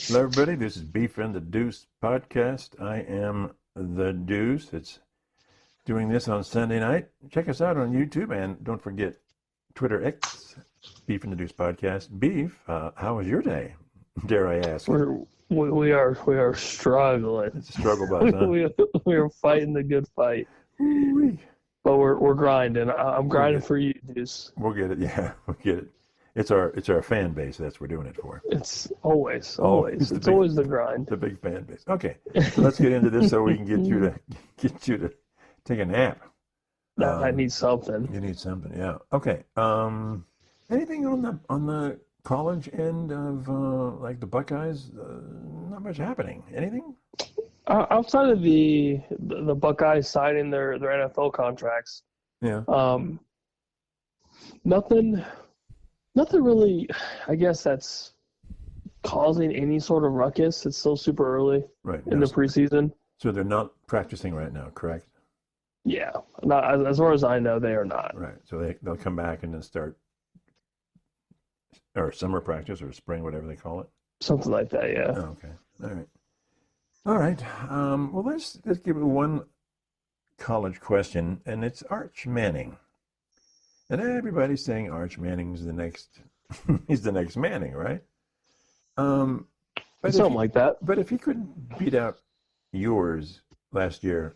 Hello, everybody. This is Beef and the Deuce podcast. I am the Deuce. It's doing this on Sunday night. Check us out on YouTube and don't forget Twitter X, Beef and the Deuce podcast. Beef, how was your day? Dare I ask? We are struggling. It's a struggle bus, huh? we are fighting the good fight, Ooh-wee. but we're grinding. I'm grinding for you, Deuce. We'll get it. Yeah, we'll get it. It's our fan base. That's what we're doing it for. It's always. It's Always the grind. The big fan base. Okay, so let's get into this so we can get you to take a nap. I need something. You need something, yeah. Okay. Anything on the college end of like the Buckeyes? Not much happening. Anything? Outside of the Buckeyes signing their NFL contracts, Yeah. nothing really. I guess that's causing any sort of ruckus. It's still super early in the preseason. So they're not practicing right now, correct? Yeah, not as far as I know, they are not. Right. So they'll come back and then start or summer practice or spring, whatever they call it. Something like that, yeah. Oh, okay. All right. All right. Well, let's give it one college question, and it's Arch Manning. And everybody's saying Arch Manning's the next. He's the next Manning, right? But Something like that. But if he couldn't beat out yours last year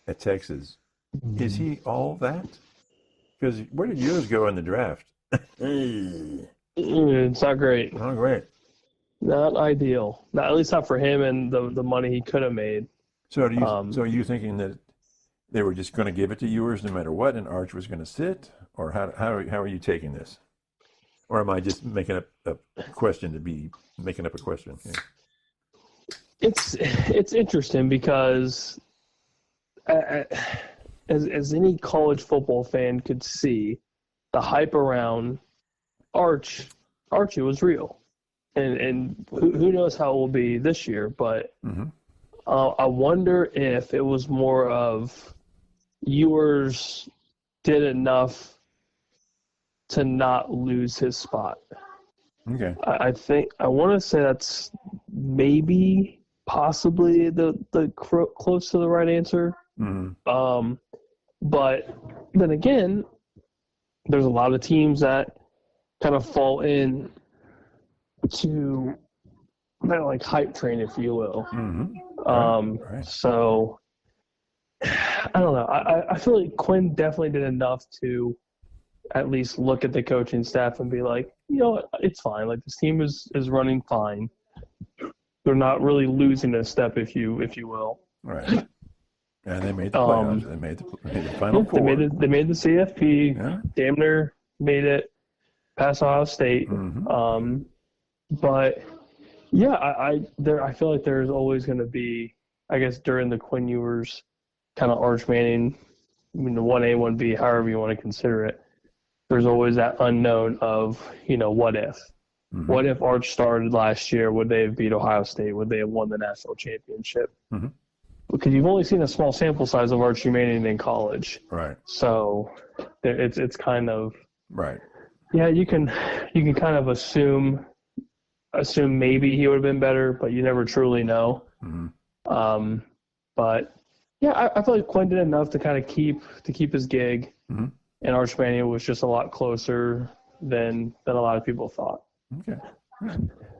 at Texas, is he all that? Because where did yours go in the draft? It's not great. Not great. Not ideal. Not, at least not for him and the money he could have made. So are you thinking that they were just going to give it to yours no matter what, and Arch was going to sit, or how are you taking this? Or am I just making up a question to be making up a question? Yeah. It's interesting because as any college football fan could see, the hype around Archie was real, and who knows how it will be this year. But I wonder if it was more of Ewers did enough to not lose his spot. Okay. I want to say that's maybe possibly the close to the right answer. But then again, there's a lot of teams that kind of fall in to that like hype train, if you will. Right. So I don't know. I feel like Quinn definitely did enough to at least look at the coaching staff and be like, you know what, it's fine. Like this team is running fine. They're not really losing a step, if you will. Right. And they made the playoffs. They made the Final Four. They made the CFP. Yeah. Damn near made it past Ohio State. But yeah, I feel like there's always going to be, I guess, during the Quinn Ewers kind of Arch Manning, I mean, the 1A, 1B, however you want to consider it, there's always that unknown of, what if? What if Arch started last year? Would they have beat Ohio State? Would they have won the national championship? Because you've only seen a small sample size of Archie Manning in college. Right. So it's kind of right. Yeah, you can kind of assume maybe he would have been better, but you never truly know. But yeah, I feel like Quinn did enough to kind of keep his gig, and Arch Manning was just a lot closer than a lot of people thought. Okay.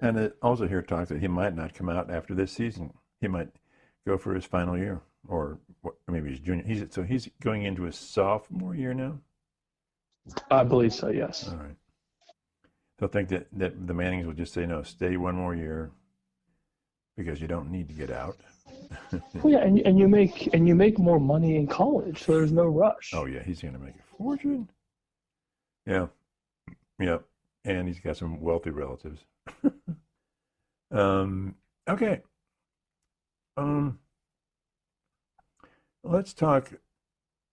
And it also here talks that he might not come out after this season. He might go for his final year, or maybe his junior. He's going into his sophomore year now? I believe so, yes. All right. So I think that the Mannings will just say, no, stay one more year because you don't need to get out. Well, yeah, and you make more money in college, so there's no rush. Oh, yeah, he's going to make a fortune. Yeah. And he's got some wealthy relatives. Okay. Let's talk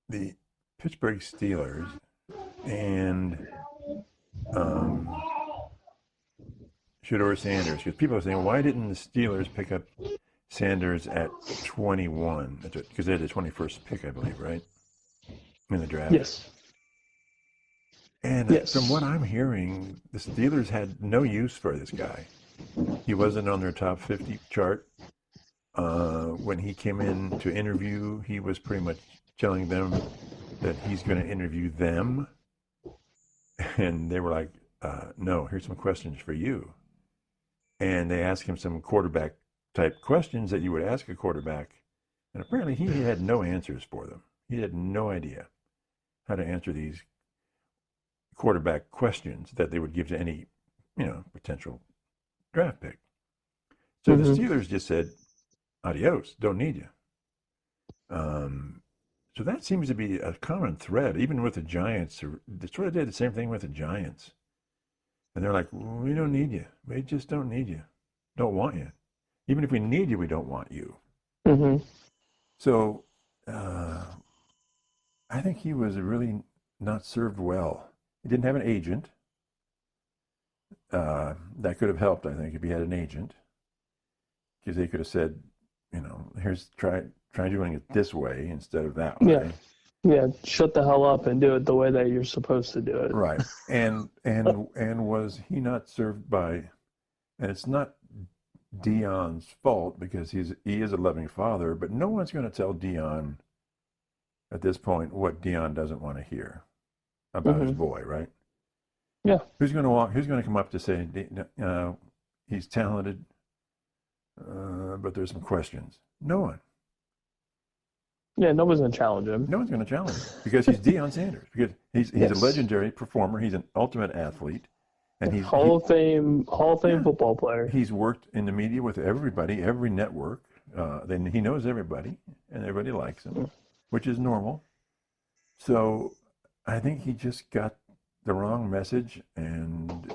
the Pittsburgh Steelers and Shedeur Sanders. Because people are saying, why didn't the Steelers pick up Sanders at 21? Because they had the 21st pick, I believe, right? In the draft. Yes. And yes. From what I'm hearing, the Steelers had no use for this guy. He wasn't on their top 50 chart. When he came in to interview, he was pretty much telling them that he's going to interview them. And they were like, no, here's some questions for you. And they asked him some quarterback type questions that you would ask a quarterback. And apparently he had no answers for them. He had no idea how to answer these quarterback questions that they would give to any, potential draft pick. So the Steelers just said, adios, don't need you. So that seems to be a common thread, even with the Giants. They sort of did the same thing with the Giants. And they're like, we don't need you. We just don't need you. Don't want you. Even if we need you, we don't want you. Mm-hmm. So I think he was really not served well. He didn't have an agent. That could have helped, I think, if he had an agent. Because they could have said, here's try doing it this way instead of that way. Yeah, shut the hell up and do it the way that you're supposed to do it. Right. And was he not served by, and it's not Dion's fault because he is a loving father, but no one's going to tell Dion at this point what Dion doesn't want to hear about his boy, right? Yeah. Who's going to come up to say he's talented, but there's some questions? No one. Yeah, nobody's going to challenge him. No one's going to challenge him because he's Deion Sanders. Because he's a legendary performer. He's an ultimate athlete, and he's Hall of Fame football player. He's worked in the media with everybody, every network. Then he knows everybody, and everybody likes him, which is normal. So I think he just got the wrong message and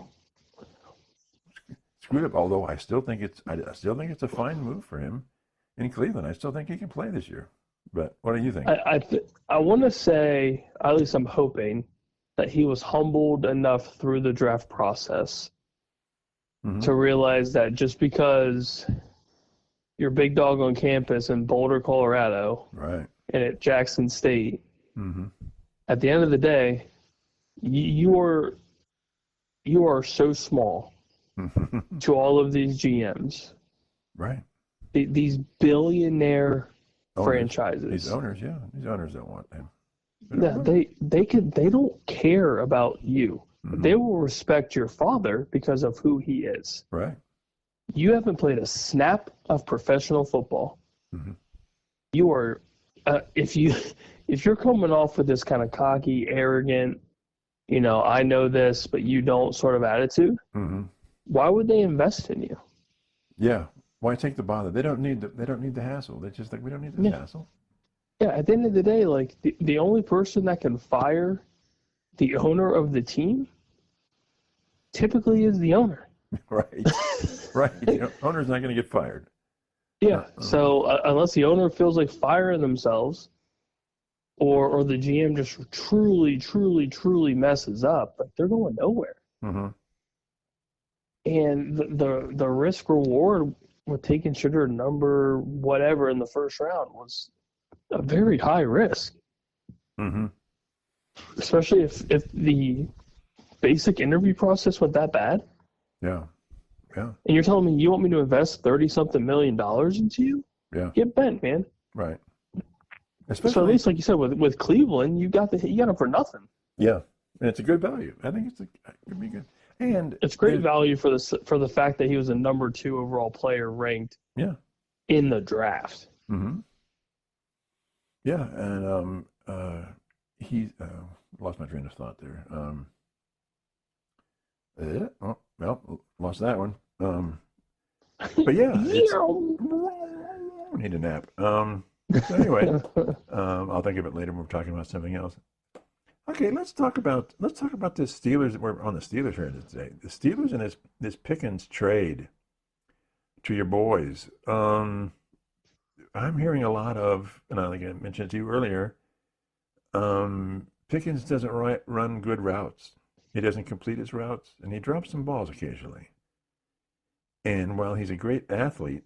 screwed up. Although I still think it's a fine move for him in Cleveland. I still think he can play this year. But what do you think? I want to say, at least I'm hoping, that he was humbled enough through the draft process to realize that just because you're big dog on campus in Boulder, Colorado, right, and at Jackson State, at the end of the day, you are so small to all of these GMs, right? These billionaire franchises. These owners don't want them. Yeah, they don't care about you. They will respect your father because of who he is. Right. You haven't played a snap of professional football. You are, if you're coming off with this kind of cocky, arrogant, I know this, but you don't sort of attitude, why would they invest in you? Yeah. Why take the bother? They don't need the hassle. They just think we don't need this hassle. Yeah, at the end of the day, like the only person that can fire the owner of the team typically is the owner. Right. Right. Owner's not going to get fired. Yeah. So unless the owner feels like firing themselves, or the GM just truly, truly, truly messes up, like they're going nowhere. And the risk reward with taking Sugar number whatever in the first round was a very high risk. Especially if the basic interview process went that bad. Yeah. Yeah. And you're telling me you want me to invest $30-something million into you? Yeah. Get bent, man. Right. So at least, like you said, with Cleveland, you got him for nothing. Yeah, and it's a good value. I think it could be good, and it's great value for the fact that he was a number 2 overall player ranked. In the draft. Yeah, and he lost my train of thought there. Lost that one. But yeah, I need a nap. So anyway, I'll think of it later when we're talking about something else. Okay, let's talk about the Steelers. We're on the Steelers here today. The Steelers and this Pickens trade to your boys. I'm hearing a lot of, and I think I mentioned to you earlier, Pickens doesn't run good routes. He doesn't complete his routes, and he drops some balls occasionally. And while he's a great athlete,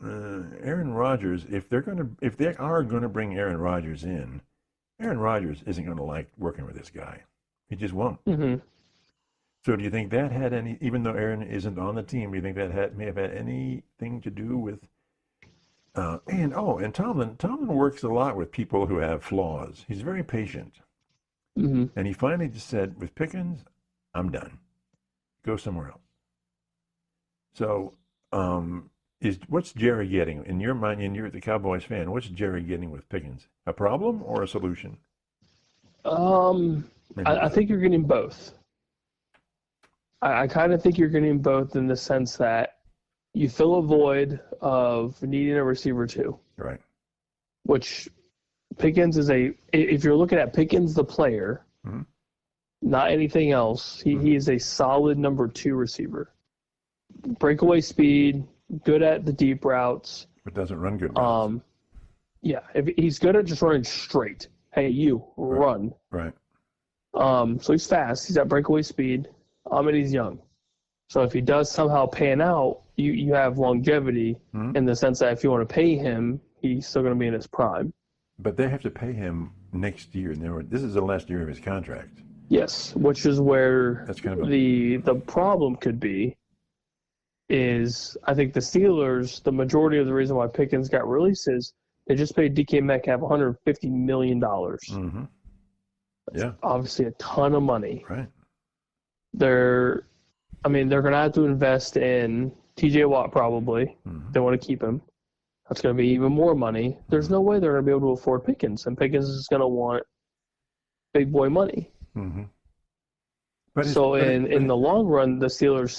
Aaron Rodgers, if they are going to bring Aaron Rodgers in, Aaron Rodgers isn't going to like working with this guy. He just won't. So do you think that had any, even though Aaron isn't on the team, do you think that may have had anything to do with, and Tomlin works a lot with people who have flaws. He's very patient. Mm-hmm. And he finally just said, with Pickens, I'm done. Go somewhere else. So, what's Jerry getting in your mind? And you're the Cowboys fan. What's Jerry getting with Pickens? A problem or a solution? I think you're getting both. I kind of think you're getting both in the sense that you fill a void of needing a receiver too. Right. Which Pickens is if you're looking at Pickens the player, mm-hmm. not anything else, he is a solid number 2 receiver. Breakaway speed, good at the deep routes. But doesn't run good routes. Yeah, if he's good at just running straight. Hey, you, run. Right. So he's fast. He's at breakaway speed. And he's young. So if he does somehow pan out, you have longevity in the sense that if you want to pay him, he's still going to be in his prime. But they have to pay him next year. This is the last year of his contract. Yes, which is where that's kind of the problem could be. Is I think the Steelers, the majority of the reason why Pickens got released is they just paid DK Metcalf $150 million. Mm-hmm. That's obviously a ton of money. Right. They're going to have to invest in TJ Watt probably. Mm-hmm. They want to keep him. That's going to be even more money. There's no way they're going to be able to afford Pickens, and Pickens is going to want big boy money. Mm-hmm. In the long run, the Steelers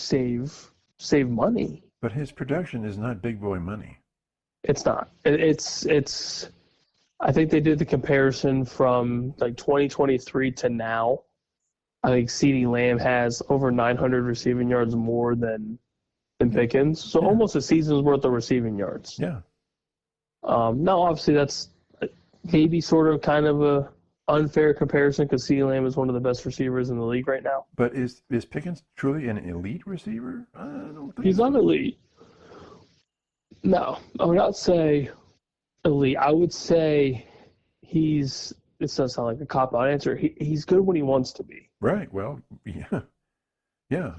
save money. But his production is not big boy money. It's not. It's. I think they did the comparison from like 2023 to now. I think CeeDee Lamb has over 900 receiving yards more than Pickens, so almost a season's worth of receiving yards. Yeah. Now, obviously, that's maybe sort of kind of a unfair comparison because CeeDee Lamb is one of the best receivers in the league right now. But is Pickens truly an elite receiver? I don't think he's not elite. No, I would not say elite. I would say this doesn't sound like a cop-out answer. He's good when he wants to be. Right. Well, yeah. Yeah.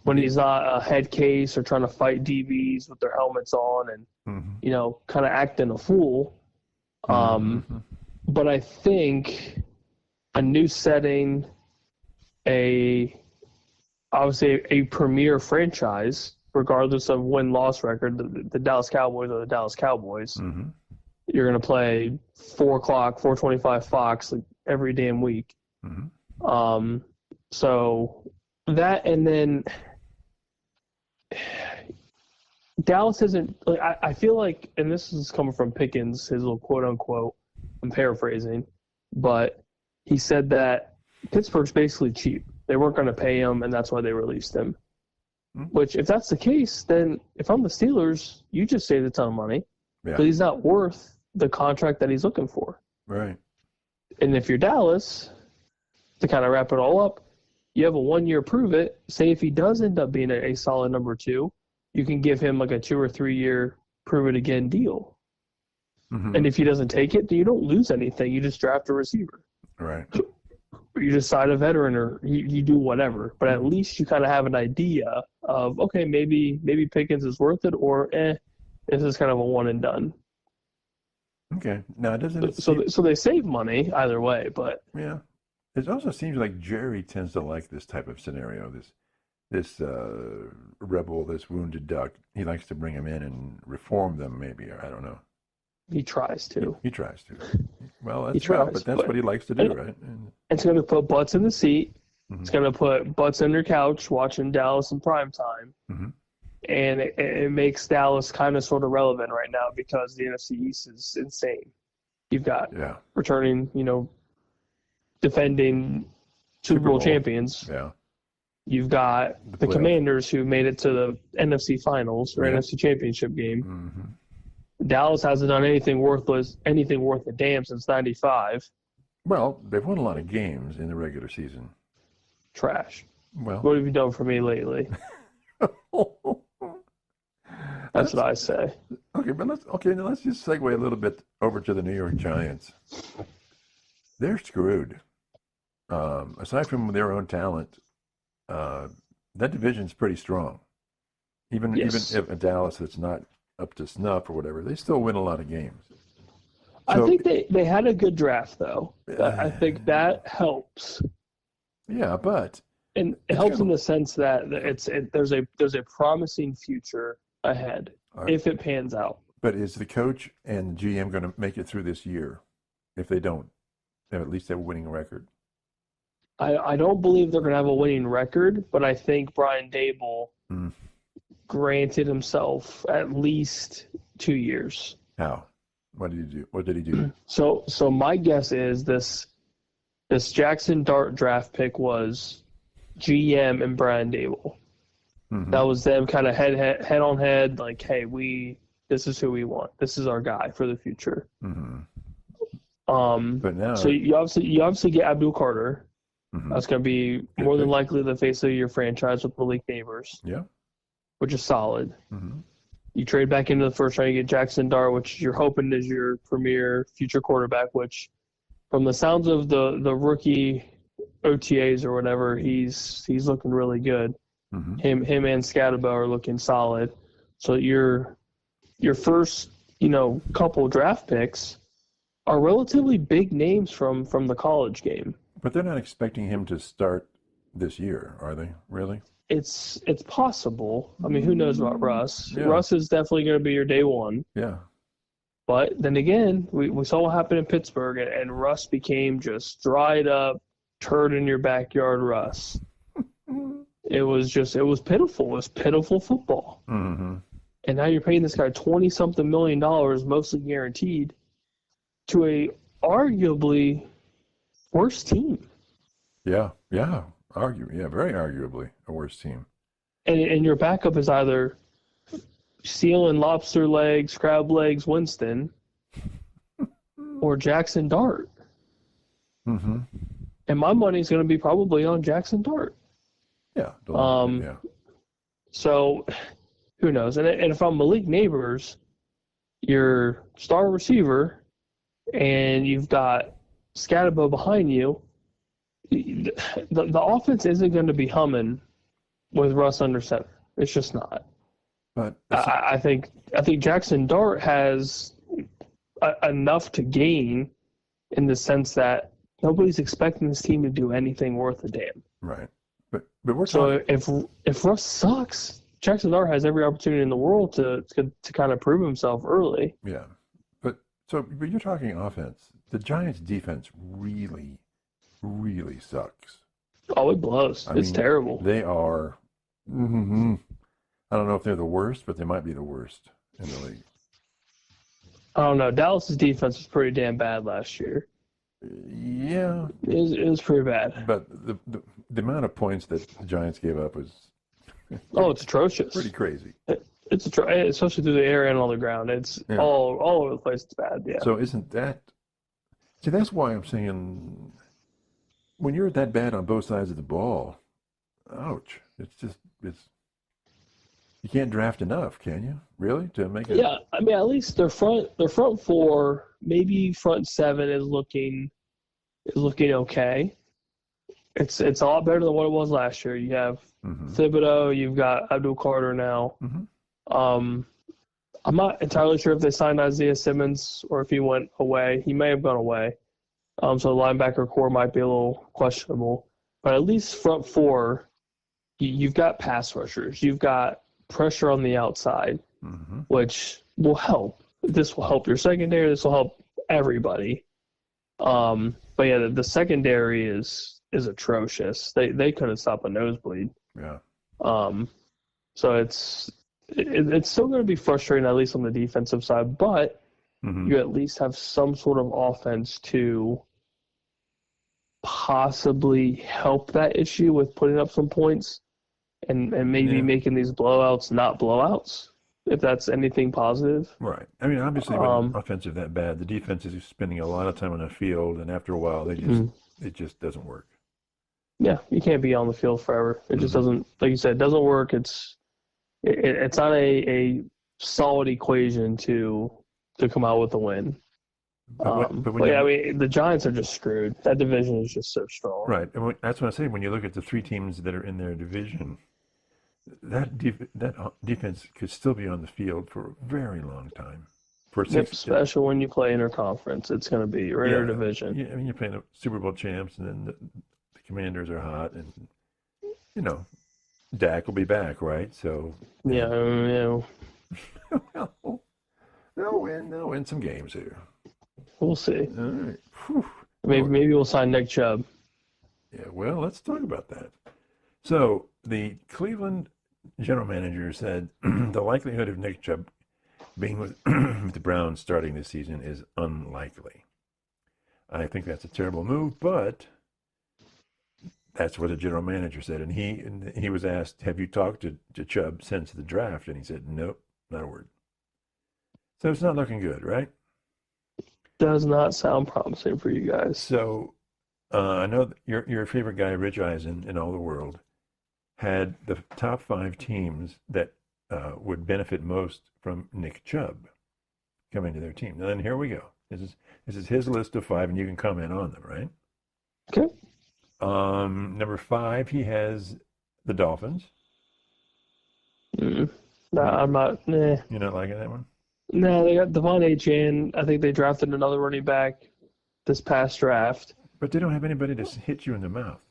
When he's not a head case or trying to fight DBs with their helmets on and, kind of acting a fool. But I think a new setting, obviously a premier franchise, regardless of win-loss record, the Dallas Cowboys are the Dallas Cowboys. Mm-hmm. You're going to play 4 o'clock, 4:25 Fox like every damn week. Mm-hmm. So that, and then Dallas isn't, like, I feel like, and this is coming from Pickens, his little quote-unquote, I'm paraphrasing, but he said that Pittsburgh's basically cheap. They weren't going to pay him, and that's why they released him. Mm-hmm. Which, if that's the case, then if I'm the Steelers, you just saved a ton of money. Yeah. But he's not worth the contract that he's looking for. Right. And if you're Dallas, to kind of wrap it all up, you have a 1-year prove it. Say if he does end up being a solid number 2, you can give him like a 2 or 3 year prove it again deal. Mm-hmm. And if he doesn't take it, then you don't lose anything. You just draft a receiver. Right. Or you just sign a veteran, or you do whatever. But at least you kind of have an idea of, okay, maybe Pickens is worth it, or this is kind of a one and done. Okay. Now, doesn't it so they save money either way, but yeah, it also seems like Jerry tends to like this type of scenario. This rebel, this wounded duck. He likes to bring them in and reform them, maybe, or I don't know. He tries to. He tries to. Well, that's what he likes to do, right? And it's going to put butts in the seat. Mm-hmm. It's going to put butts on their couch watching Dallas in prime time. Mm-hmm. And it makes Dallas kind of sort of relevant right now because the NFC East is insane. You've got returning, defending Super Bowl champions. Yeah. You've got the Commanders who made it to the NFC Finals or NFC Championship game. Mm-hmm. Dallas hasn't done anything worth a damn since '95. Well, they've won a lot of games in the regular season. Trash. Well, what have you done for me lately? That's what I say. Okay, but let's just segue a little bit over to the New York Giants. They're screwed. Aside from their own talent, that division's pretty strong. Even Yes. if Dallas is not up to snuff or whatever, they still win a lot of games. I So, think they had a good draft, though. I think that helps. yeah, but And it it's helps in gonna. the sense that there's a promising future ahead All right, if it pans out. but is the coach and the GM going to make it through this year? If they don't, they at least have a winning record. I don't believe they're going to have a winning record, but I think Brian Dable Mm. granted himself at least 2 years. How? What did he do? What did he do? So my guess is this Jackson Dart draft pick was GM and Brian Dable. Mm-hmm. That was them kind of head on head, like, hey, this is who we want. This is our guy for the future. Mm-hmm. But now, so you obviously get Abdul Carter. mm-hmm. That's going to be more than likely the face of your franchise with Malik Neighbors. Yeah. Which is solid. Mm-hmm. You trade back into the first round, you get Jackson Dart, which you're hoping is your premier future quarterback, which from the sounds of the rookie OTAs or whatever, he's looking really good. Mm-hmm. Him and Scatabo are looking solid. So your first, couple draft picks are relatively big names from the college game. But they're not expecting him to start this year, are they? Really? It's possible. I mean, who knows about Russ? Yeah. Russ is definitely going to be your day one. Yeah. But then again, we saw what happened in Pittsburgh, and Russ became just dried up, turd in your backyard Russ. It was pitiful. It was pitiful football. Mm-hmm. And now you're paying this guy $20-something million, mostly guaranteed, to a arguably worse team. Yeah. Yeah. Very arguably a worse team. And your backup is either seal and lobster legs, crab legs, Winston, or Jackson Dart. Mm-hmm. And my money's going to be probably on Jackson Dart. Yeah. Yeah. So, who knows? And if I'm Malik Neighbors, your star receiver, and you've got Scatabo behind you, the offense isn't going to be humming with Russ under center. It's just not. But I think Jackson Dart has enough to gain in the sense that nobody's expecting this team to do anything worth a damn. right. But we're So talking. if Russ sucks, Jackson Dart has every opportunity in the world to kind of prove himself early. Yeah. But you're talking offense. The Giants' defense really, really sucks. Oh, it blows. It's terrible. They are. Mm-hmm. I don't know if they're the worst, but they might be the worst in the league. I don't know. Dallas's defense was pretty damn bad last year. Yeah. It was pretty bad. But the amount of points that the Giants gave up was It's atrocious. pretty crazy. It's especially through the air and on the ground. It's all over the place. It's bad. Yeah. So isn't that? See, that's why I'm saying when you're that bad on both sides of the ball, ouch! It's you can't draft enough, can you? Really, to make it? Yeah, I mean, at least their front four, maybe front seven is looking okay. It's a lot better than what it was last year. You have Thibodeau, you've got Abdul Carter now. Mm-hmm. I'm not entirely sure if they signed Isaiah Simmons or if he went away. He may have gone away. So the linebacker core might be a little questionable. But at least front four, you've got pass rushers. You've got pressure on the outside, which will help. This will help your secondary. This will help everybody. But yeah, the secondary is atrocious. They couldn't stop a nosebleed. Yeah. So it's still going to be frustrating, at least on the defensive side, but you at least have some sort of offense to possibly help that issue with putting up some points and maybe making these blowouts not blowouts, if that's anything positive. Right. I mean, obviously, when offensive that bad, the defense is spending a lot of time on the field, and after a while, it just doesn't work. Yeah, you can't be on the field forever. It just doesn't, like you said, it doesn't work. It's not a solid equation to come out with a win. But yeah, I mean, the Giants are just screwed. That division is just so strong. right, and that's what I say. When you look at the three teams that are in their division, that defense could still be on the field for a very long time. For Yep, especially when you play interconference, it's going to be your interdivision. Yeah, I mean, you're playing the Super Bowl champs, and then the Commanders are hot, and you know, Dak will be back, right? So yeah. well, they'll win some games here. We'll see. All right. Whew. Maybe we'll sign Nick Chubb. Yeah, well, let's talk about that. So the Cleveland general manager said the likelihood of Nick Chubb being with the Browns starting this season is unlikely. I think that's a terrible move, but that's what the general manager said. And he was asked, have you talked to Chubb since the draft? And he said, nope, not a word. So it's not looking good, right? Does not sound promising for you guys. So I know that your favorite guy, Rich Eisen, in all the world, had the top 5 teams that would benefit most from Nick Chubb coming to their team. And then here we go. This is his list of 5, and you can comment on them, right? Okay. Number 5, he has the Dolphins. No, I'm not. Nah. You're not liking that one? No, they got Devon Achane. I think they drafted another running back this past draft. But they don't have anybody to hit you in the mouth.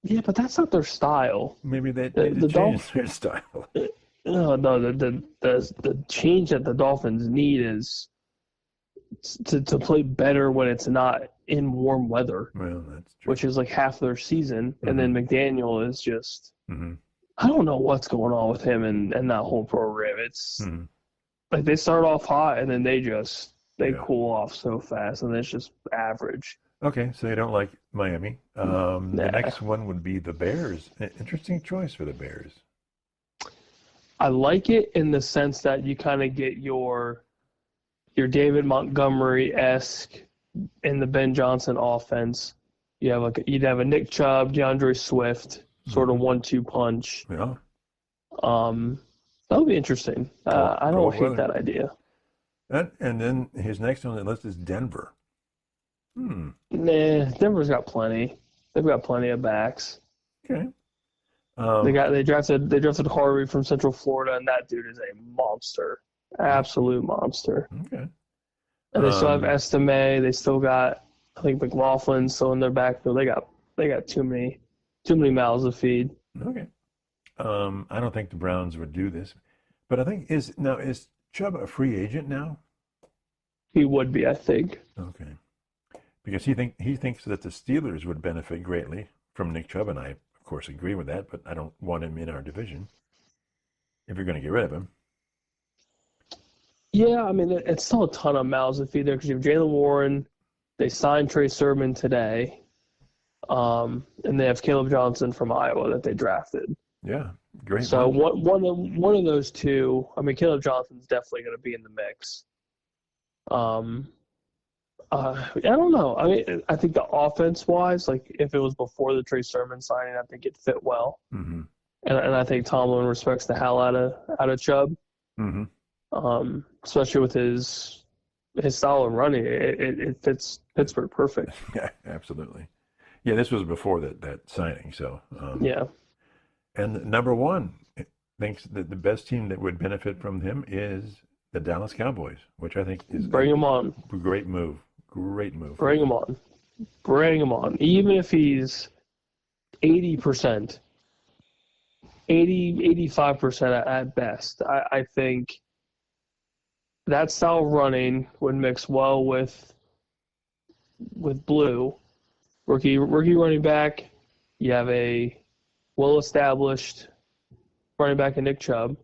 Yeah, but that's not their style. Maybe they need to change their style. No, the change that the Dolphins need is to play better when it's not in warm weather. Well, that's true. Which is like half their season. Mm-hmm. And then McDaniel is just I don't know what's going on with him and that whole program. It's like they start off hot and then they cool off so fast, and it's just average. Okay, so you don't like Miami. The next one would be the Bears. Interesting choice for the Bears. I like it in the sense that you kind of get your David Montgomery-esque in the Ben Johnson offense. You'd have a Nick Chubb, DeAndre Swift sort of 1-2 punch. Yeah. That would be interesting. I don't hate that idea. And then his next on the list is Denver. Nah, Denver's got plenty. They've got plenty of backs. Okay. They drafted Harvey from Central Florida, and that dude is a monster, absolute monster. Okay. And they still have Estime. They still got, I think, McLaughlin still in their backfield. They got too many mouths to feed. Okay. I don't think the Browns would do this, but I think is Chubb a free agent now? He would be, I think. Okay. Because he thinks that the Steelers would benefit greatly from Nick Chubb, and I, of course, agree with that, but I don't want him in our division if you're going to get rid of him. Yeah, I mean, it's still a ton of mouths to feed there because you have Jaylen Warren. They signed Trey Sermon today, and they have Caleb Johnson from Iowa that they drafted. Yeah, great. So one of those two, I mean, Caleb Johnson's definitely going to be in the mix. I don't know. I mean, I think the offense-wise, like if it was before the Trey Sermon signing, I think it fit well. Mm-hmm. And I think Tomlin respects the hell out of Chubb. Mm-hmm. Especially with his style of running, it fits Pittsburgh perfect. Yeah, absolutely. Yeah, this was before that signing. So yeah. And number 1 thinks that the best team that would benefit from him is the Dallas Cowboys, which I think is bring him on. Great move. Great move. Bring him on. Bring him on. Even if he's 80%, 85% at best, I think that style of running would mix well with Blue. Rookie running back, you have a well-established running back in Nick Chubb.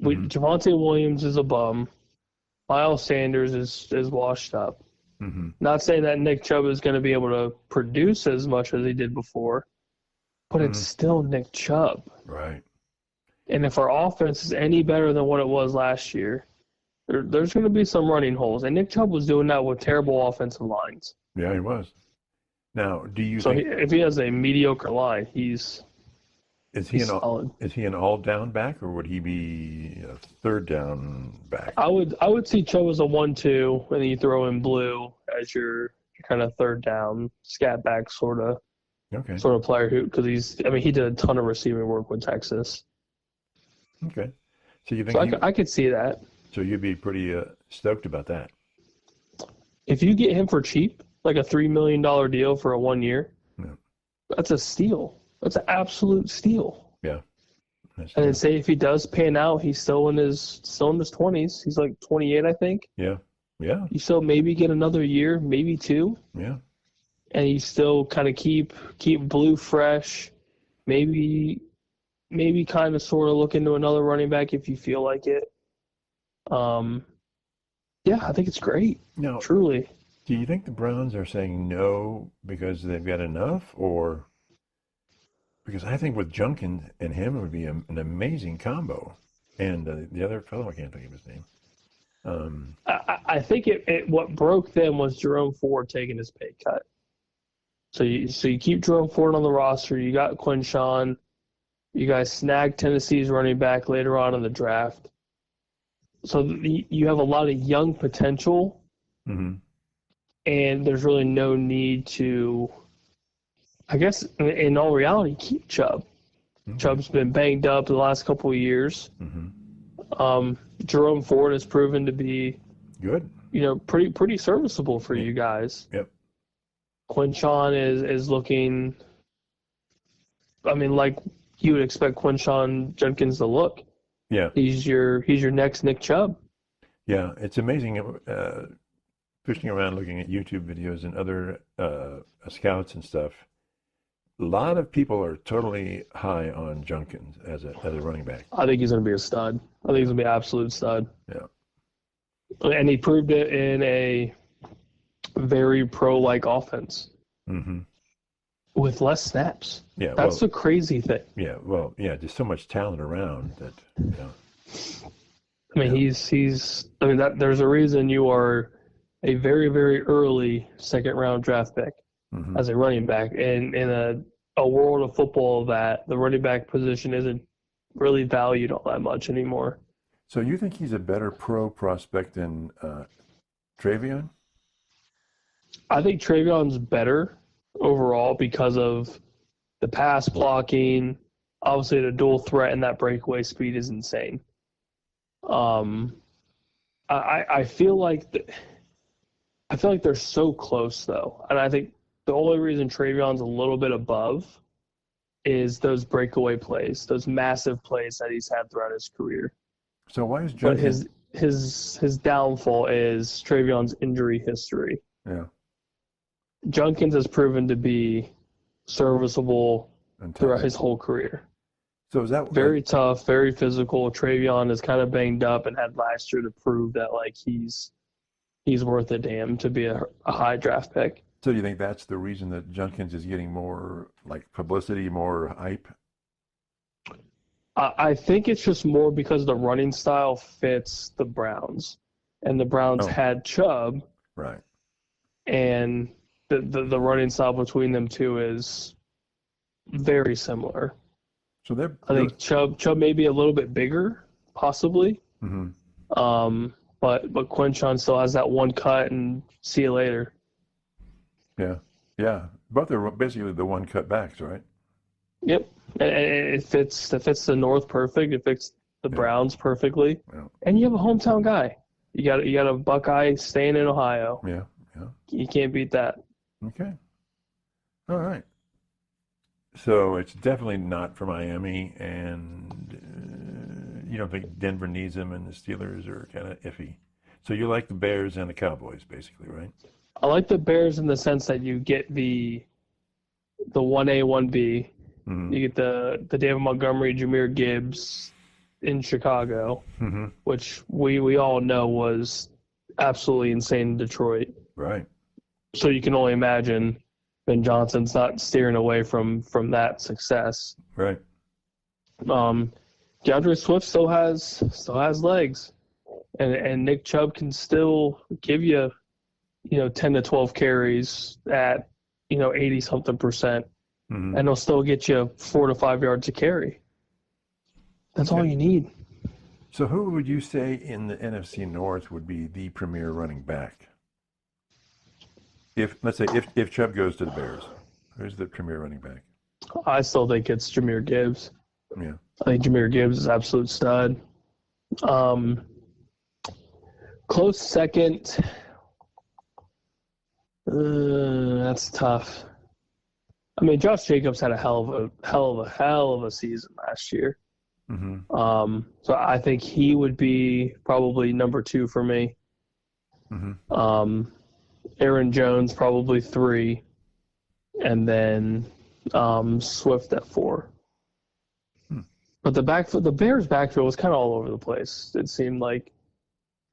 Javonte Williams is a bum. Miles Sanders is washed up. Mm-hmm. Not saying that Nick Chubb is going to be able to produce as much as he did before, but it's still Nick Chubb. Right. And if our offense is any better than what it was last year, there's going to be some running holes. And Nick Chubb was doing that with terrible offensive lines. Yeah, he was. Now, do you think... if he has a mediocre line, he's Is he's solid. is he an all down back, or would he be a third down back? I would see Chubb as a 1-2, and then you throw in Blue as your kind of third down scat back sort of player because he did a ton of receiving work with Texas. Okay, so you think I could see that. So you'd be pretty stoked about that. If you get him for cheap, like a $3 million deal for a 1 year, that's a steal. That's an absolute steal. Yeah. And then say if he does pan out, he's still in his 20s. He's like 28, I think. Yeah. Yeah. You still maybe get another year, maybe 2. Yeah. And you still kind of keep Blue fresh. Maybe kind of sort of look into another running back if you feel like it. Yeah, I think it's great. Now, truly. Do you think the Browns are saying no because they've got enough, or because I think with Junkins and him it would be an amazing combo, and the other fellow, I can't think of his name. I think what broke them was Jerome Ford taking his pay cut. So you keep Jerome Ford on the roster. You got Quinshawn. You guys snagged Tennessee's running back later on in the draft. So you have a lot of young potential, and there's really no need to, I guess, in all reality, keep Chubb. Okay. Chubb's been banged up the last couple of years. Jerome Ford has proven to be good. Pretty serviceable for you guys. Yep. Quinshawn is looking, like you would expect Quinshawn Judkins to look. Yeah. He's your next Nick Chubb. Yeah, it's amazing fishing around looking at YouTube videos and other scouts and stuff. A lot of people are totally high on Junkins as a running back. I think he's going to be a stud. I think he's going to be an absolute stud. Yeah. And he proved it in a very pro-like offense. With less snaps. Yeah, that's the crazy thing. Yeah, well, yeah, there's so much talent around that. He's. There's a reason you are a very, very early second-round draft pick as a running back, and in a world of football that the running back position isn't really valued all that much anymore. So you think he's a better pro prospect than Travion? I think Travion's better overall because of the pass blocking. Obviously, the dual threat and that breakaway speed is insane. I feel like they're so close though, and I think the only reason Travion's a little bit above is those breakaway plays, those massive plays that he's had throughout his career. So why is Junkins? But his downfall is Travion's injury history. Yeah. Junkins has proven to be serviceable throughout his whole career. So is that very tough, very physical? Travion is kind of banged up and had last year to prove that he's worth a damn to be a high draft pick. So do you think that's the reason that Junkins is getting more publicity, more hype? I think it's just more because the running style fits the Browns, and the Browns had Chubb, right? And the running style between them two is very similar. So I think Chubb may be a little bit bigger, possibly. But Quinshawn still has that one cut, and see you later. Yeah, yeah. Both are basically the one cut backs, right? Yep, and it fits the North perfect. It fits the Browns perfectly, and you have a hometown guy. You got a Buckeye staying in Ohio. Yeah, yeah. You can't beat that. Okay. All right. So it's definitely not for Miami, and you don't think Denver needs him, and the Steelers are kind of iffy. So you like the Bears and the Cowboys, basically, right? I like the Bears in the sense that you get the 1A, 1B. You get the David Montgomery, Jahmyr Gibbs in Chicago, which we all know was absolutely insane in Detroit. Right. So you can only imagine Ben Johnson's not steering away from that success. Right. DeAndre Swift still has legs, and Nick Chubb can still give you 10 to 12 carries at 80-something %. and they'll still get you 4 to 5 yards to carry. That's all you need. So who would you say in the NFC North would be the premier running back? Let's say if Chubb goes to the Bears, who's the premier running back? I still think it's Jahmyr Gibbs. Yeah. I think Jahmyr Gibbs is absolute stud. Close second. That's tough. I mean, Josh Jacobs had a hell of a season last year. Mm-hmm. So I think he would be probably number 2 for me. Mm-hmm. Aaron Jones probably 3, and then Swift at 4. But the Bears' backfield was kind of all over the place. It seemed like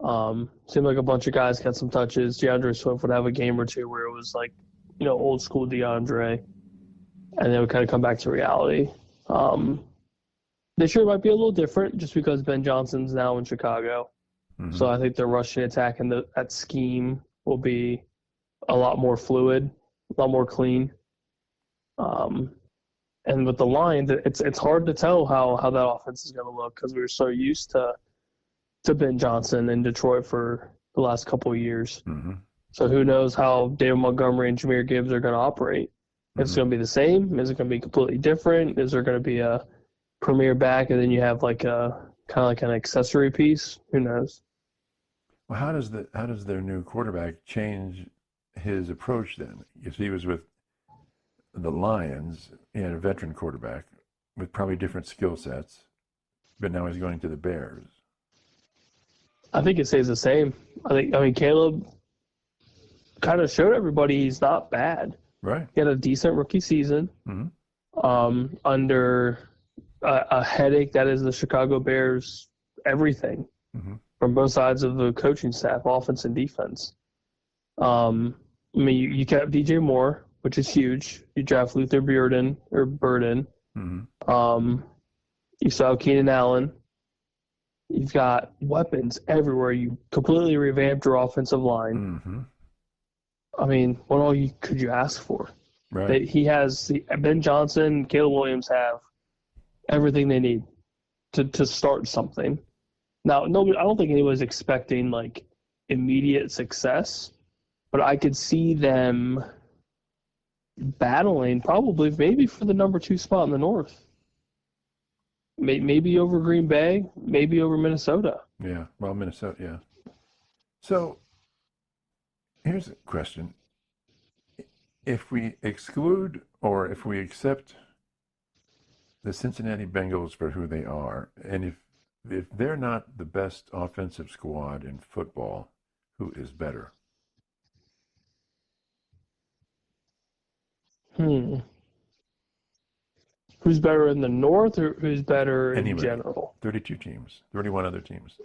a bunch of guys got some touches. DeAndre Swift would have a game or two where it was like, old school DeAndre, and then would kind of come back to reality. This year might be a little different just because Ben Johnson's now in Chicago. Mm-hmm. So I think the rushing attack and that scheme will be a lot more fluid, a lot more clean. And with the Lions, it's hard to tell how that offense is going to look because we were so used to Ben Johnson in Detroit for the last couple of years. Mm-hmm. So who knows how David Montgomery and Jahmyr Gibbs are going to operate. If it's going to be the same, is it going to be completely different? Is there going to be a premier back and then you have like a kind of like an accessory piece? Who knows? Well, how does their new quarterback change his approach then? If he was with the Lions, he had a veteran quarterback with probably different skill sets, but now he's going to the Bears. I think it stays the same. I mean, Caleb kind of showed everybody he's not bad. Right. He had a decent rookie season under a headache that is the Chicago Bears everything from both sides of the coaching staff, offense and defense. I mean, you kept DJ Moore, which is huge. You draft Luther Burden. You saw Keenan Allen. You've got weapons everywhere. You completely revamped your offensive line. Mm-hmm. I mean, what all could you ask for? Right. Ben Johnson, Caleb Williams have everything they need to start something. Now, nobody, I don't think anyone's expecting like immediate success, but I could see them battling probably maybe for the number 2 spot in the North. Maybe over Green Bay, maybe over Minnesota. Yeah, well, Minnesota, yeah. So here's a question. If we exclude or if we accept the Cincinnati Bengals for who they are, and if they're not the best offensive squad in football, who is better? Who's better in the North or who's better in Anybody. general? 32 teams, 31 other teams.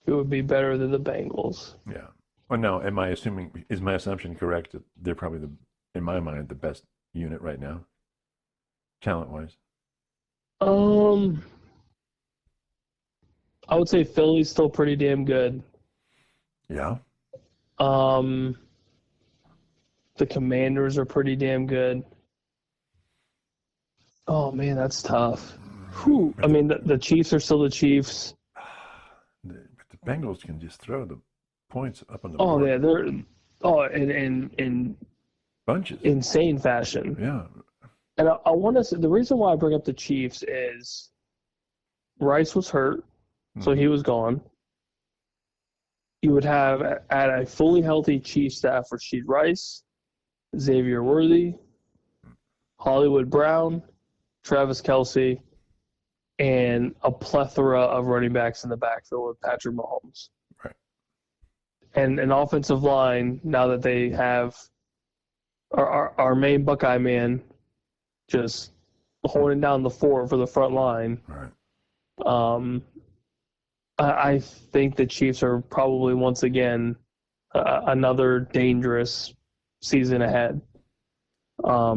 Who would be better than the Bengals? Yeah. Well, now, is my assumption correct that they're probably, in my mind, the best unit right now, talent-wise? I would say Philly's still pretty damn good. Yeah. The Commanders are pretty damn good. Oh, man, that's tough. Whew. I mean, the Chiefs are still the Chiefs. But the Bengals can just throw the points up on the board. Oh, yeah, they're in bunches. Insane fashion. Yeah. And I want to say, the reason why I bring up the Chiefs is Rice was hurt, so he was gone. You would have at a fully healthy Chiefs staff Rashid Rice, Xavier Worthy, Hollywood Brown, Travis Kelce, and a plethora of running backs in the backfield with Patrick Mahomes. Right. And an offensive line, now that they have our main Buckeye man just holding down the fort for the front line. Right. I think the Chiefs are probably once again another dangerous season ahead. Are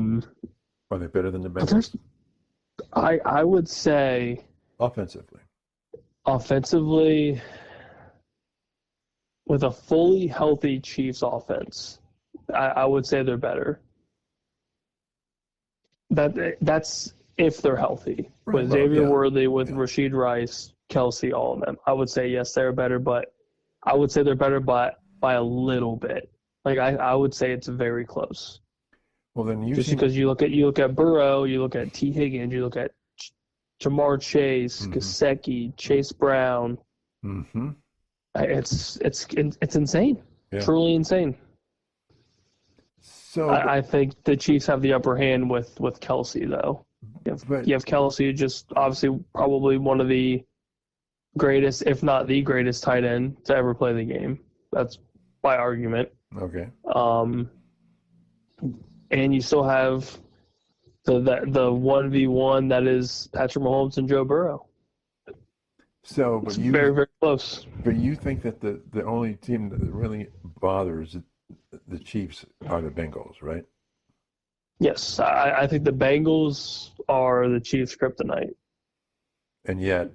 they better than the Bengals? I would say offensively, with a fully healthy Chiefs offense, I would say they're better. That's if they're healthy. Right, With well, Xavier yeah, Worthy, with yeah. Rashid Rice, Kelsey, all of them, I would say yes, they're better, but I would say they're better by a little bit. Like I would say it's very close. Well, then you Just seem. because you look at Burrow, you look at T. Higgins, you look at Jamar Chase, Mm-hmm. Gesicki, Chase Brown. Mm-hmm. It's insane, Yeah. truly insane. So, I think the Chiefs have the upper hand with Kelsey though. but You have Kelsey, just obviously probably one of the greatest, if not the greatest, tight end to ever play the game. That's by argument. okay. And you still have the 1v1 that is Patrick Mahomes and Joe Burrow. So, It's very, very close. but you think that the only team that really bothers the Chiefs are the Bengals, right? Yes, I think the Bengals are the Chiefs' kryptonite. And yet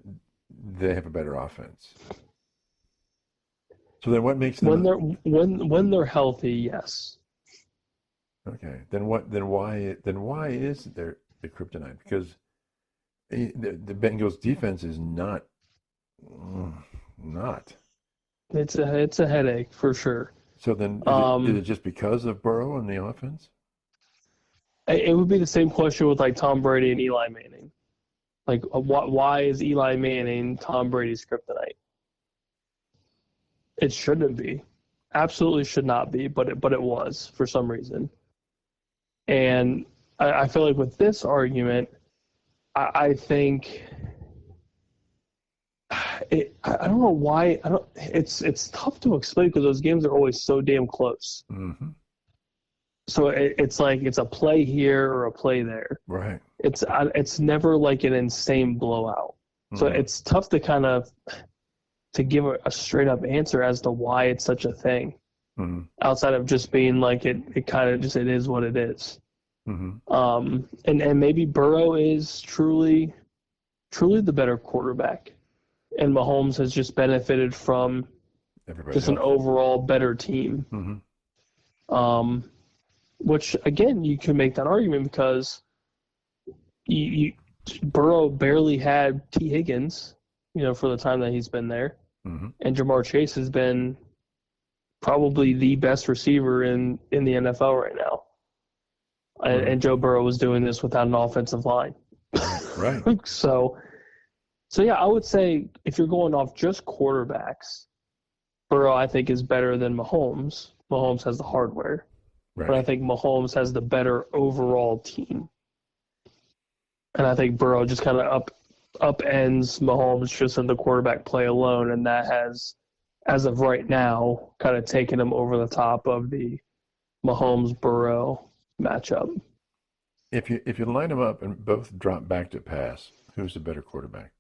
they have a better offense. So then, what makes them? When they're healthy, yes. Okay. Then what? Then why is there the kryptonite? Because the Bengals defense is not. It's a headache for sure. So then, is it just because of Burrow and the offense? It would be the same question with like Tom Brady and Eli Manning. Like, why is Eli Manning Tom Brady's kryptonite? It shouldn't be. Absolutely should not be, but it was for some reason. And I feel like with this argument, I think I don't know why. It's tough to explain because those games are always so damn close. Mm-hmm. So it's like it's a play here or a play there. Right. It's never like an insane blowout. So Mm-hmm. it's tough to kind of to give a straight up answer as to why it's such a thing. Mm-hmm. Outside of just being like it kind of just it is what it is. Mm-hmm. And maybe Burrow is truly the better quarterback, and Mahomes has just benefited from Everybody just an else. overall better team. Mm-hmm. Which again, you can make that argument because Burrow barely had T. Higgins, for the time that he's been there, Mm-hmm. and Jamar Chase has been probably the best receiver in the NFL right now. And Joe Burrow was doing this without an offensive line. Right. So yeah, I would say if you're going off just quarterbacks, Burrow I think is better than Mahomes. Mahomes has the hardware, Right. but I think Mahomes has the better overall team. And I think Burrow just kind of upends Mahomes just in the quarterback play alone, and that has, as of right now, kind of taken him over the top of the Mahomes-Burrow matchup. If you line them up and both drop back to pass, who's the better quarterback?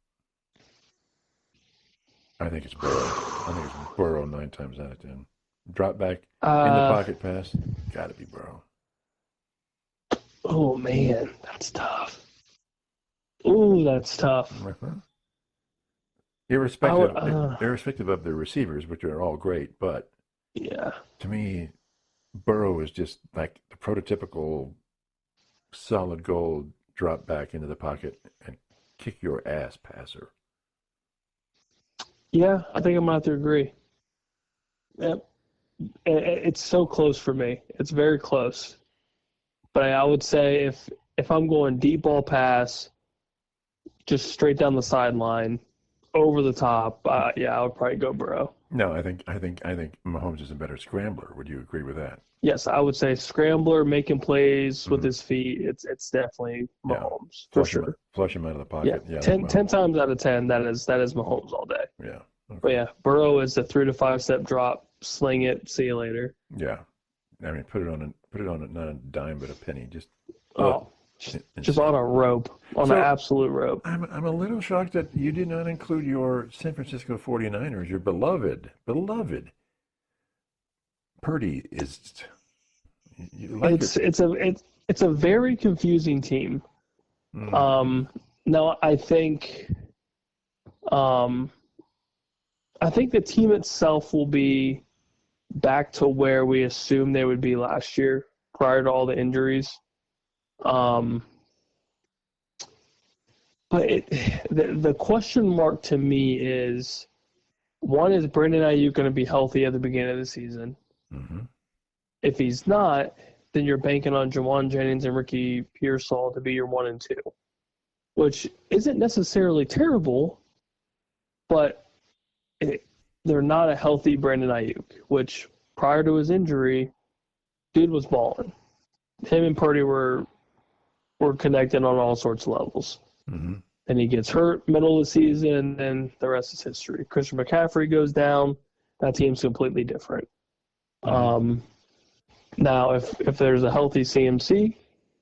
I think it's Burrow. I think it's Burrow 9 times out of 10. Drop back in the pocket pass, got to be Burrow. Oh man, that's tough. Ooh, that's tough. Irrespective of the receivers, which are all great, but Yeah. to me, Burrow is just like the prototypical solid gold drop back into the pocket and kick your ass passer. Yeah, I think I'm going to have to agree. Yep. It's so close for me. It's very close. But I would say if I'm going deep ball pass, just straight down the sideline, over the top, I would probably go Burrow. No, I think Mahomes is a better scrambler. Would you agree with that? Yes, I would say scrambler, making plays with his feet. It's definitely Mahomes for sure. Flush him out of the pocket. Yeah, 10 times out of 10, that is Mahomes all day. Yeah. Okay. But yeah, Burrow is the 3 to 5 step drop, sling it, see you later. Yeah, I mean, put it on not a dime but a penny. Just on a rope, an absolute rope. I'm a little shocked that you did not include your San Francisco 49ers, your beloved. Purdy is. It's a very confusing team. Now I think the team itself will be back to where we assumed they would be last year, prior to all the injuries. But the question mark to me is, one, is Brandon Ayuk going to be healthy at the beginning of the season? Mm-hmm. If he's not, then you're banking on Jawan Jennings and Ricky Pearsall to be your 1 and 2, which isn't necessarily terrible, but they're not a healthy Brandon Ayuk, which prior to his injury, dude was balling. Him and Purdy were connected on all sorts of levels. Mm-hmm. And he gets hurt middle of the season, and the rest is history. Christian McCaffrey goes down. That team's completely different. Mm-hmm. Now, if there's a healthy CMC,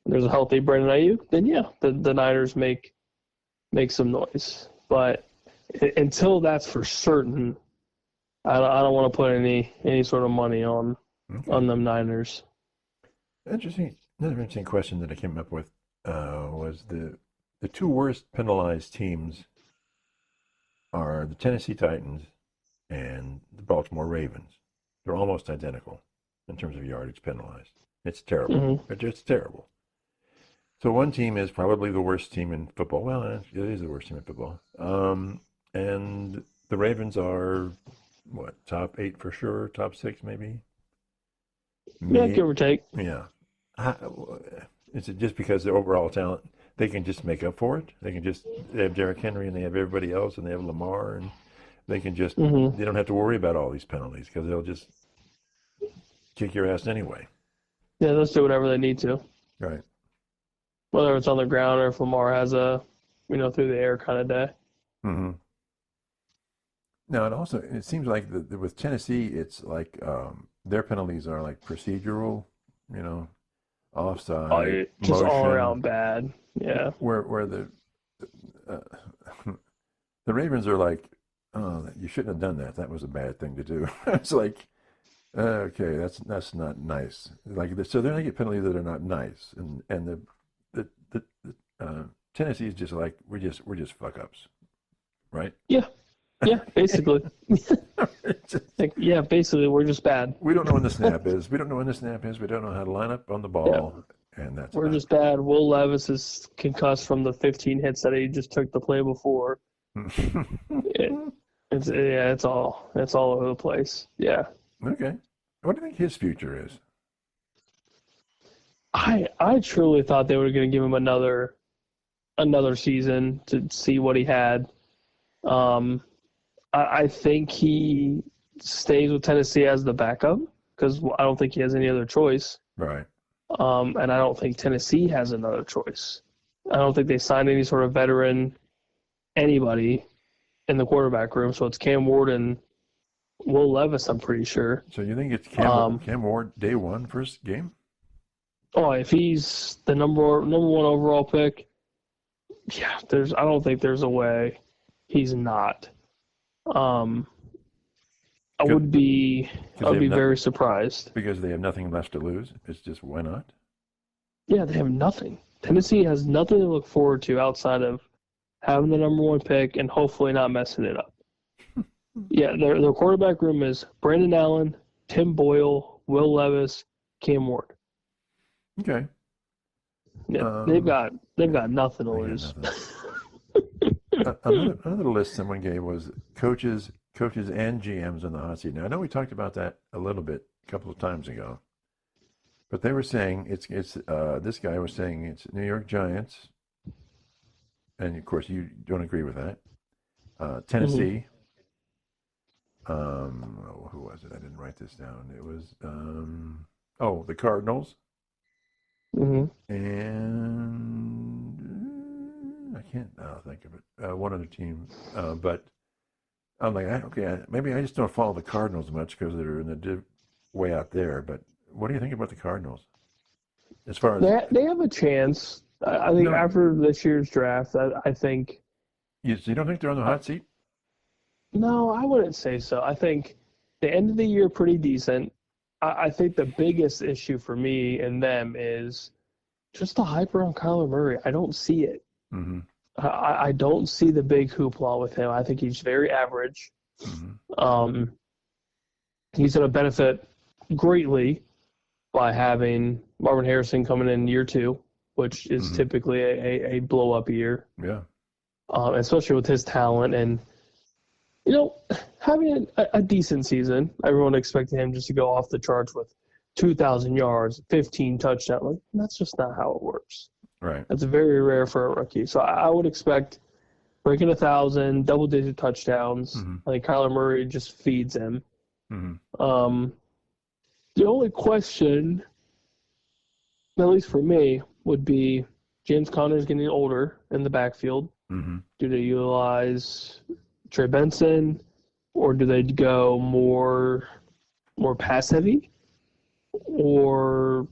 there's a healthy Brandon Ayuk, then yeah, the Niners make some noise. But until that's for certain, I don't want to put any sort of money on them Niners. Interesting. Another interesting question that I came up with was the two worst penalized teams are the Tennessee Titans and the Baltimore Ravens. They're almost identical in terms of yardage penalized. It's terrible. Mm-hmm. It's just terrible. So one team is probably the worst team in football. Well, it is the worst team in football. And the Ravens are, what, top 8 for sure, top 6 maybe? Yeah, give or take. Yeah. Is it just because the overall talent, they can just make up for it? They have Derrick Henry and they have everybody else and they have Lamar and they can just, they don't have to worry about all these penalties because they'll just kick your ass anyway. Yeah, they'll do whatever they need to. Right. Whether it's on the ground or if Lamar has a, through the air kind of day. Mm-hmm. Now, it seems like with Tennessee, it's like their penalties are like procedural, offside, just motion, all around bad. Yeah. Where the Ravens are like, oh, you shouldn't have done that. That was a bad thing to do. It's like, okay, that's not nice. Like so, they're gonna get penalties that are not nice, and the Tennessee is just like we're just fuck ups, right? Yeah. Yeah, basically. Basically, we're just bad. We don't know when the snap is. We don't know how to line up on the ball, and we're just bad. Will Levis is concussed from the 15 hits that he just took the play before. It's all over the place. Yeah. Okay. What do you think his future is? I truly thought they were going to give him another season to see what he had. I think he stays with Tennessee as the backup because I don't think he has any other choice. Right. And I don't think Tennessee has another choice. I don't think they signed any sort of veteran, anybody in the quarterback room. So it's Cam Ward and Will Levis, I'm pretty sure. So you think it's Cam Ward day one first game? Oh, if he's the number one overall pick, yeah, I don't think there's a way he's not. I would be very surprised. Because they have nothing left to lose. It's just, why not? Yeah, they have nothing. Tennessee has nothing to look forward to outside of having the number one pick and hopefully not messing it up. Yeah, their quarterback room is Brandon Allen, Tim Boyle, Will Levis, Cam Ward. Okay. Yeah, they've got nothing to lose. Another list someone gave was coaches and GMs on the hot seat. Now I know we talked about that a little bit a couple of times ago, but they were saying it's this guy was saying it's New York Giants, and of course you don't agree with that. Tennessee. Who was it? I didn't write this down. It was the Cardinals. Mm-hmm. And I can't think of it. One other team, but I'm like, maybe I just don't follow the Cardinals much because they're in the way out there. But what do you think about the Cardinals? As far as they have a chance, I think after this year's draft, I think. You don't think they're on the hot seat? No, I wouldn't say so. I think the end of the year pretty decent. I think the biggest issue for me and them is just the hype around Kyler Murray. I don't see it. Mm-hmm. I don't see the big hoopla with him. I think he's very average. Mm-hmm. He's going to benefit greatly by having Marvin Harrison coming in year 2, which is typically a blow-up year. Yeah. especially with his talent and, having a decent season. Everyone expected him just to go off the charts with 2,000 yards, 15 touchdowns. Like, that's just not how it works. Right. That's very rare for a rookie. So I would expect breaking 1,000, double-digit touchdowns. Mm-hmm. I think Kyler Murray just feeds him. Mm-hmm. The only question, at least for me, would be James Conner's getting older in the backfield. Mm-hmm. Do they utilize Trey Benson, or do they go more pass-heavy? Or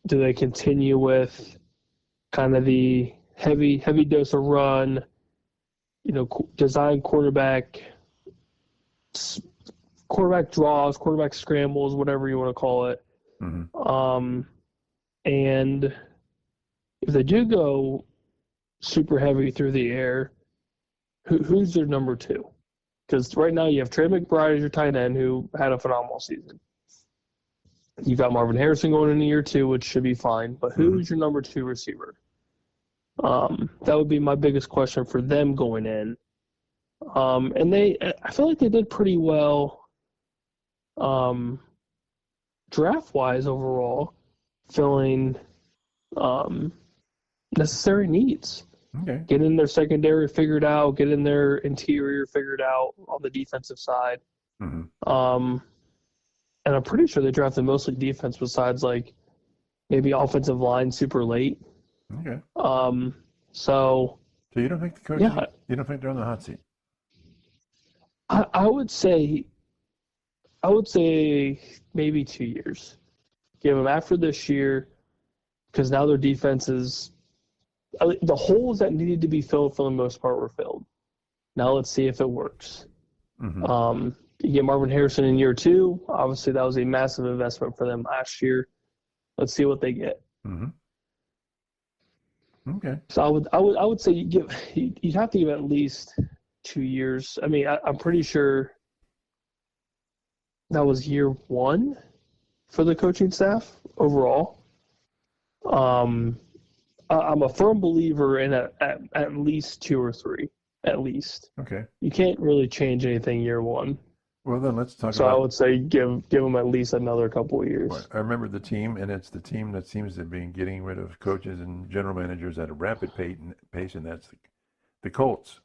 do they continue with kind of the heavy dose of run, design quarterback draws, quarterback scrambles, whatever you want to call it. Mm-hmm. And if they do go super heavy through the air, who's their number two? Because right now you have Trey McBride as your tight end, who had a phenomenal season. You've got Marvin Harrison going into year 2, which should be fine. But who's your number 2 receiver? That would be my biggest question for them going in. And I feel like they did pretty well draft-wise overall, filling necessary needs. Okay. Getting their secondary figured out, getting their interior figured out on the defensive side. Mm-hmm. And I'm pretty sure they drafted mostly defense besides like maybe offensive line super late. Okay. So you don't think the coach? Yeah. You don't think they're on the hot seat? I would say maybe 2 years. Give them after this year, because now their defense is the holes that needed to be filled for the most part were filled. Now let's see if it works. Mm-hmm. You get Marvin Harrison in year 2. Obviously, that was a massive investment for them last year. Let's see what they get. Mm-hmm. Okay. So I would say you'd have to give at least 2 years. I mean, I'm pretty sure that was year 1 for the coaching staff overall. I'm a firm believer in at least 2 or 3, at least. Okay. You can't really change anything year 1. Well, then let's talk So about. I would say give them at least another couple of years. I remember the team, and it's the team that seems to be getting rid of coaches and general managers at a rapid pace, and that's the Colts.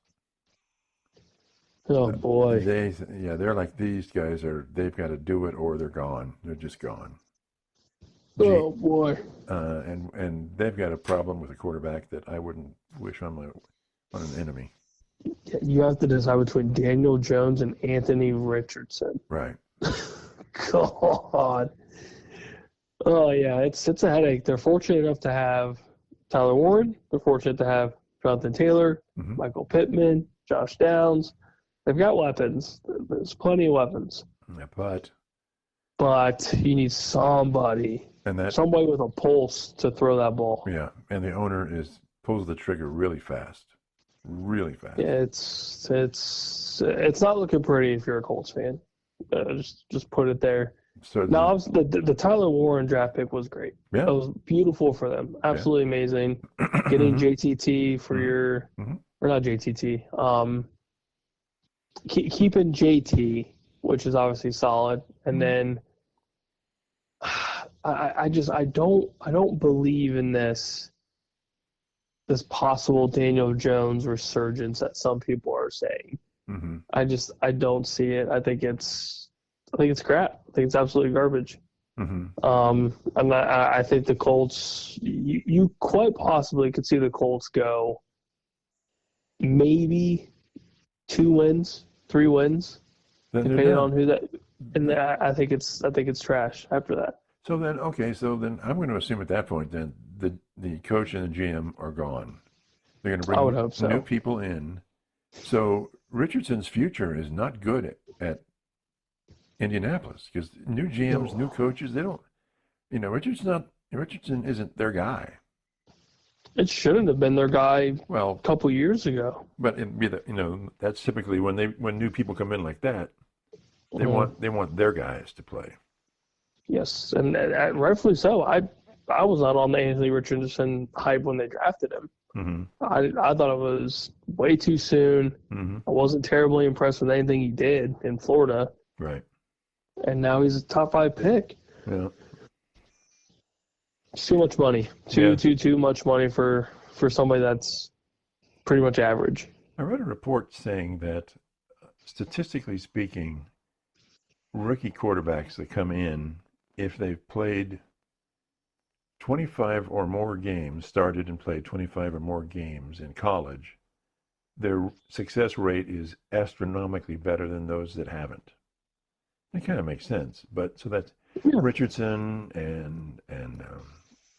Oh boy. They're like, these guys they've got to do it or they're gone. They're just gone. Oh boy. And they've got a problem with a quarterback that I wouldn't wish on an enemy. You have to decide between Daniel Jones and Anthony Richardson. Right. God. Oh yeah, it's a headache. They're fortunate enough to have Tyler Warren. They're fortunate to have Jonathan Taylor, Mm-hmm. Michael Pittman, Josh Downs. They've got weapons. There's plenty of weapons. But you need somebody with a pulse to throw that ball. Yeah, and the owner pulls the trigger really fast. Really fast. Yeah, it's not looking pretty if you're a Colts fan. Just put it there. So now, the Tyler Warren draft pick was great. Yeah. It was beautiful for them. Absolutely amazing. Getting JTT for your or not JTT. Keeping JT, which is obviously solid, and then I don't believe in this possible Daniel Jones resurgence that some people are saying. Mm-hmm. I don't see it. I think it's crap. I think it's absolutely garbage. Mm-hmm. I think the Colts, you quite possibly could see the Colts go maybe 2 wins, 3 wins, depending on who that. And I think it's trash after that. So then I'm going to assume at that point then the coach and the GM are gone. They're going to bring I would hope so. new people in. So Richardson's future is not good at Indianapolis because new GMs, new coaches, they don't. Richardson isn't their guy. It shouldn't have been their guy. Well, a couple years ago. But that's typically when new people come in like that, they want their guys to play. Yes, and rightfully so. I was not on the Anthony Richardson hype when they drafted him. Mm-hmm. I thought it was way too soon. Mm-hmm. I wasn't terribly impressed with anything he did in Florida, Right. and now he's a top 5 pick. Yeah. It's too much money. Too much money for somebody that's pretty much average. I read a report saying that, statistically speaking, rookie quarterbacks that come in, if they've played 25 or more games, started and played 25 or more games in college, their success rate is astronomically better than those that haven't. It kind of makes sense. But so that's Richardson and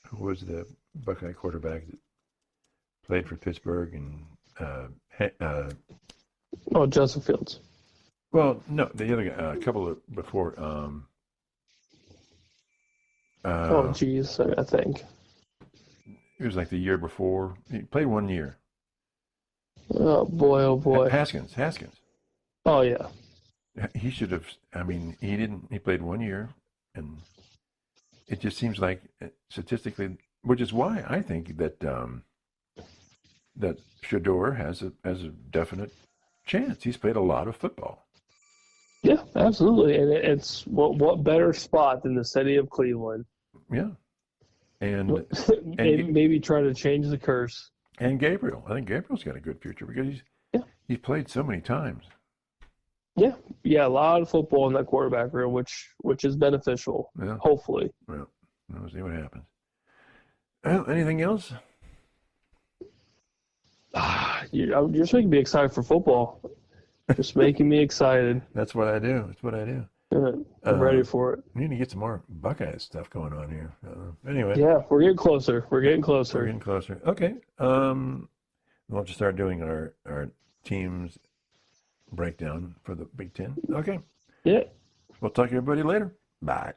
who was the Buckeye quarterback that played for Pittsburgh and Justin Fields. well, no, the other guy, a couple of before. Geez, I think. It was like the year before. He played 1 year. Oh boy. Haskins. Oh yeah. He should have. I mean, he didn't. He played 1 year, and it just seems like statistically, which is why I think that that Shador has a definite chance. He's played a lot of football. Yeah, absolutely, and it's what better spot than the city of Cleveland? Yeah, and maybe try to change the curse. And Gabriel, I think Gabriel's got a good future because he's played so many times. Yeah, a lot of football in that quarterback room, which is beneficial. Yeah. Hopefully. Well, we'll see what happens. Well, anything else? You're just making me excited for football. Just making me excited. That's what I do. I'm ready for it. We need to get some more Buckeye stuff going on here. Anyway. Yeah, we're getting closer. We're getting closer. Okay. We'll just start doing our teams breakdown for the Big Ten. Okay. Yeah. We'll talk to everybody later. Bye.